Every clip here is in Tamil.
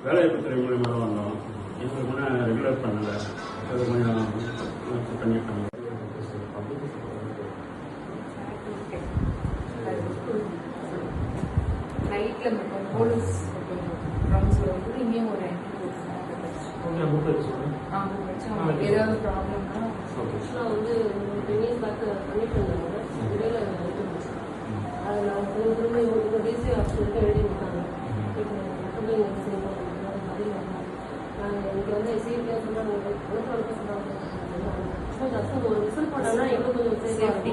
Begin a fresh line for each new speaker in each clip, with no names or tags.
வேலைவாய்ப்பு துறை மூலியமாக தான் வந்தோம். இப்போ கூட ரெகுலர் பண்ணல, அது கொஞ்சம் பண்ணியிருக்காங்க.
நைட்ல மட்டும் போலீஸ் ரவுண்ட்ஸ்ல வந்து இங்கேயும் ஒரு ஏதாவது ப்ராப்ளம்னா
வந்து 10 இயர்ஸ் பேக் பண்ணிட்டு இருந்தாங்க. இடையில அதை நான் திரும்ப இவங்க டிசி ஆஃபீஸருக்கு எழுதி விட்டாங்க. இப்போ மட்டுமே நாங்கள் இங்கே வந்து சிபிஆர் சொன்னாங்க, உலக சொன்னாங்க. ஜஸ்ட் ஒரு ரிசல்ட் பண்ணோம்னா எங்களுக்கு கொஞ்சம் சேஃப்டி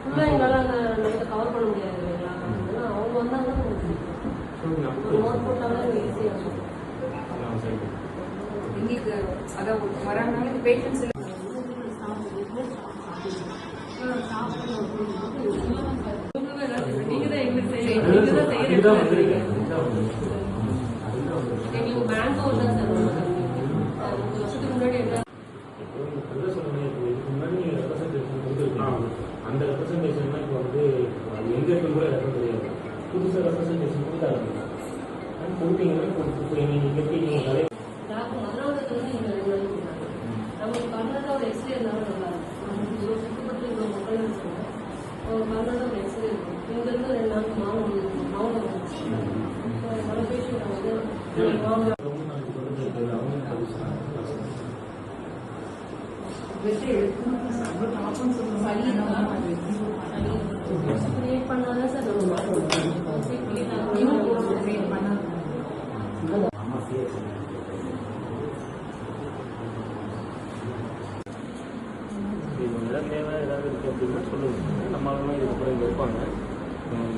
ஃபுல்லாக எங்களால் அங்கே நைட்டை கவர் பண்ண முடியாது இல்லைங்களா? அவங்க வந்தாங்கன்னா ஒரு நோட் போட்டாலும் எங்களுக்கு ஈஸியாக இருக்கும்.
எங்களுக்கு அதாவது வராங்கனால இந்த பேஷன்ஸ்
எங்களுக்கு பேங்க் ஒரு தான் சார் வருஷத்துக்கு முன்னாடி என்ன
அந்த ரெப்ரஸன்டேஷன் இப்போ வந்து எங்க இருக்கு கூட எனக்கு தெரியாது. புதுசாக ரெப்ரஸன்டேஷன் கொடுத்தாங்க கொடுத்தீங்கன்னா இப்போ நீங்கள் கட்டிங்க நிறைய
நமக்கு கர்நாடகா ஒரு எக்ஸ்ரே இருந்தாலும் நல்லா இருக்கும். சுத்தப்பட்டு இவ்வளோ மக்கள் சொன்னோம். கர்நாடகா ஒரு எக்ஸ்ரே இருக்கும். இங்கிருந்து 2 நாளுக்கு மாவட்டம் வந்துச்சு. பல பேஷண்ட் வந்து கிரியேட் பண்ணாதான் சார்
தேவை ஏதாவது இருக்குது அப்படின்னா சொல்லுங்கள். நம்மளாலும் இதுக்கப்புறம் இங்கே இருப்பாங்க.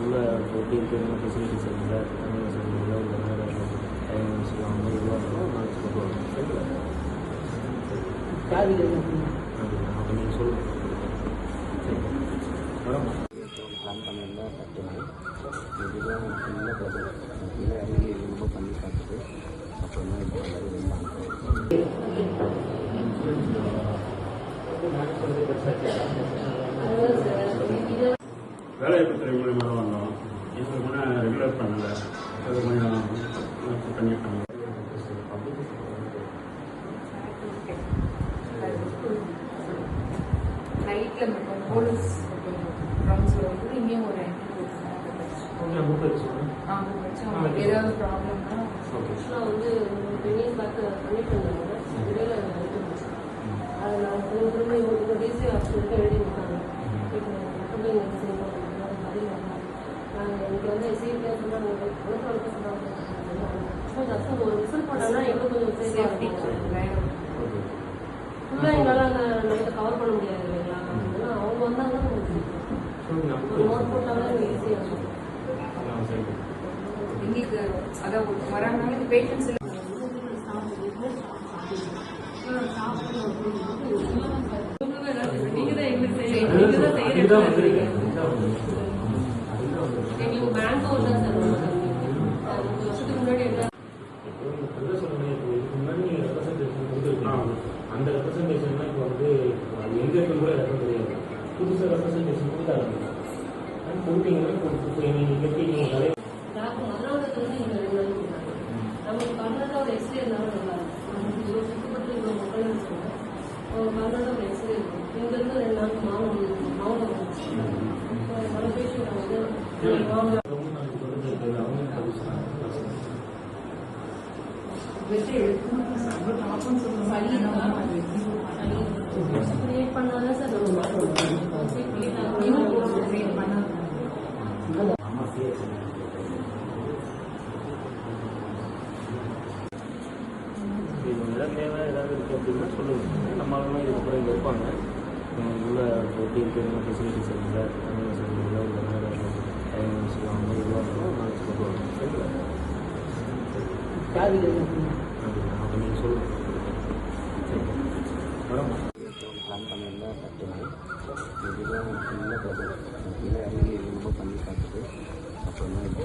உள்ள எப்படி இருக்குதுன்னா ஃபெசிலிட்டிஸ் இல்லை, தண்ணி வசதி இல்லை, இல்லை வேறு டைம் வச்சுக்கலாம் இதுவாக இருந்தாலும் நாங்கள் சொல்லுவோம். அப்போ நீங்கள் சொல்லுங்கள். மேடம்
பிளான் பண்ணியிருந்தேன். கட்டுவேன் இதுதான் ஃபுல்லாக ப்ராசஸ் இல்லை இறங்கி ரொம்ப பண்ணி பார்த்துட்டு அப்புறம் தான் இப்போ
வேலைவாய்ப்பு துறை மூலியமாக தான் வந்தோம். இப்போ கூட ரெகுலர் பண்ணல, அது கொஞ்சம் பண்ணியிருக்காங்க.
நைட்ல மட்டும் போலீஸ் ரவுண்ட்ஸ்ல வந்து இங்கேயும் ஒரு ஏதாவது ப்ராப்ளம்னா
வந்து 10 இயர்ஸ் பேக் பண்ணிட்டு இருந்தாங்க. இடையில அதை நான் திரும்ப இவங்க டிசி ஆஃபீஸருக்கு எழுதி விட்டாங்க. இப்போ மட்டுமே நாங்கள் இங்கே வந்து சிபிஆர் சொன்னாங்க, உலக சொன்னாங்க. ஜஸ்ட் ஒரு ரிசல்ட் பண்ணோம்னா எங்களுக்கு கொஞ்சம் சேஃப்டி ஃபுல்லாக எங்களால் அங்கே நைட்டை கவர் பண்ண முடியாது இல்லைங்களா? அவங்க வந்தாங்கன்னா ஒரு நோட் போட்டாலும் எங்களுக்கு ஈஸியாக இருக்கும்.
எங்களுக்கு அதாவது வராங்கனால இந்த பேஷன்ஸ்
எங்களுக்கு பேங்க் ஒரு தான் சார் வருஷத்துக்கு முன்னாடி என்ன
அந்த ரெப்ரஸன்டேஷன் இப்போ வந்து எங்க இருக்கு கூட எனக்கு தெரியாது. புதுசாக ரெப்ரஸன்டேஷன் கொடுத்தாங்க கொடுத்தீங்கன்னா இப்போ நீங்கள் கட்டிங்க நிறைய
நமக்கு கர்நாடகா ஒரு எக்ஸ்ரே இருந்தாலும் நல்லா இருக்கும். சுத்தப்பட்டு இவ்வளோ மக்கள் சொன்னோம். கர்நாடகா ஒரு எக்ஸ்ரே இருக்கும். இங்கிருந்து 2 நாளுக்கு மாவட்டம் வந்துச்சு. பல பேஷண்ட் வந்து கிரியேட் பண்ணாதான் சார்
தேவை ஏதாவது இருக்குது அப்படின்னா சொல்லுங்கள். நம்மளாலும் இதுக்கப்புறம் இங்கே இருப்பாங்க. உள்ள எப்படி இருக்குதுன்னா ஃபெசிலிட்டிஸ் இல்லை, தண்ணி வசதி இல்லை, இல்லை வேறு டைம் வச்சுக்கலாம் இதுவாக இருந்தாலும் நாங்கள் சொல்லுவோம். அப்போ நீங்கள் சொல்லுங்கள். மேடம்
பிளான் பண்ணியிருந்தேன். கட்டுவேன் இதுதான் ஃபுல்லாக ப்ராசஸ் இல்லை இறங்கி ரொம்ப பண்ணி பார்த்துட்டு அப்புறம் தான் இப்போ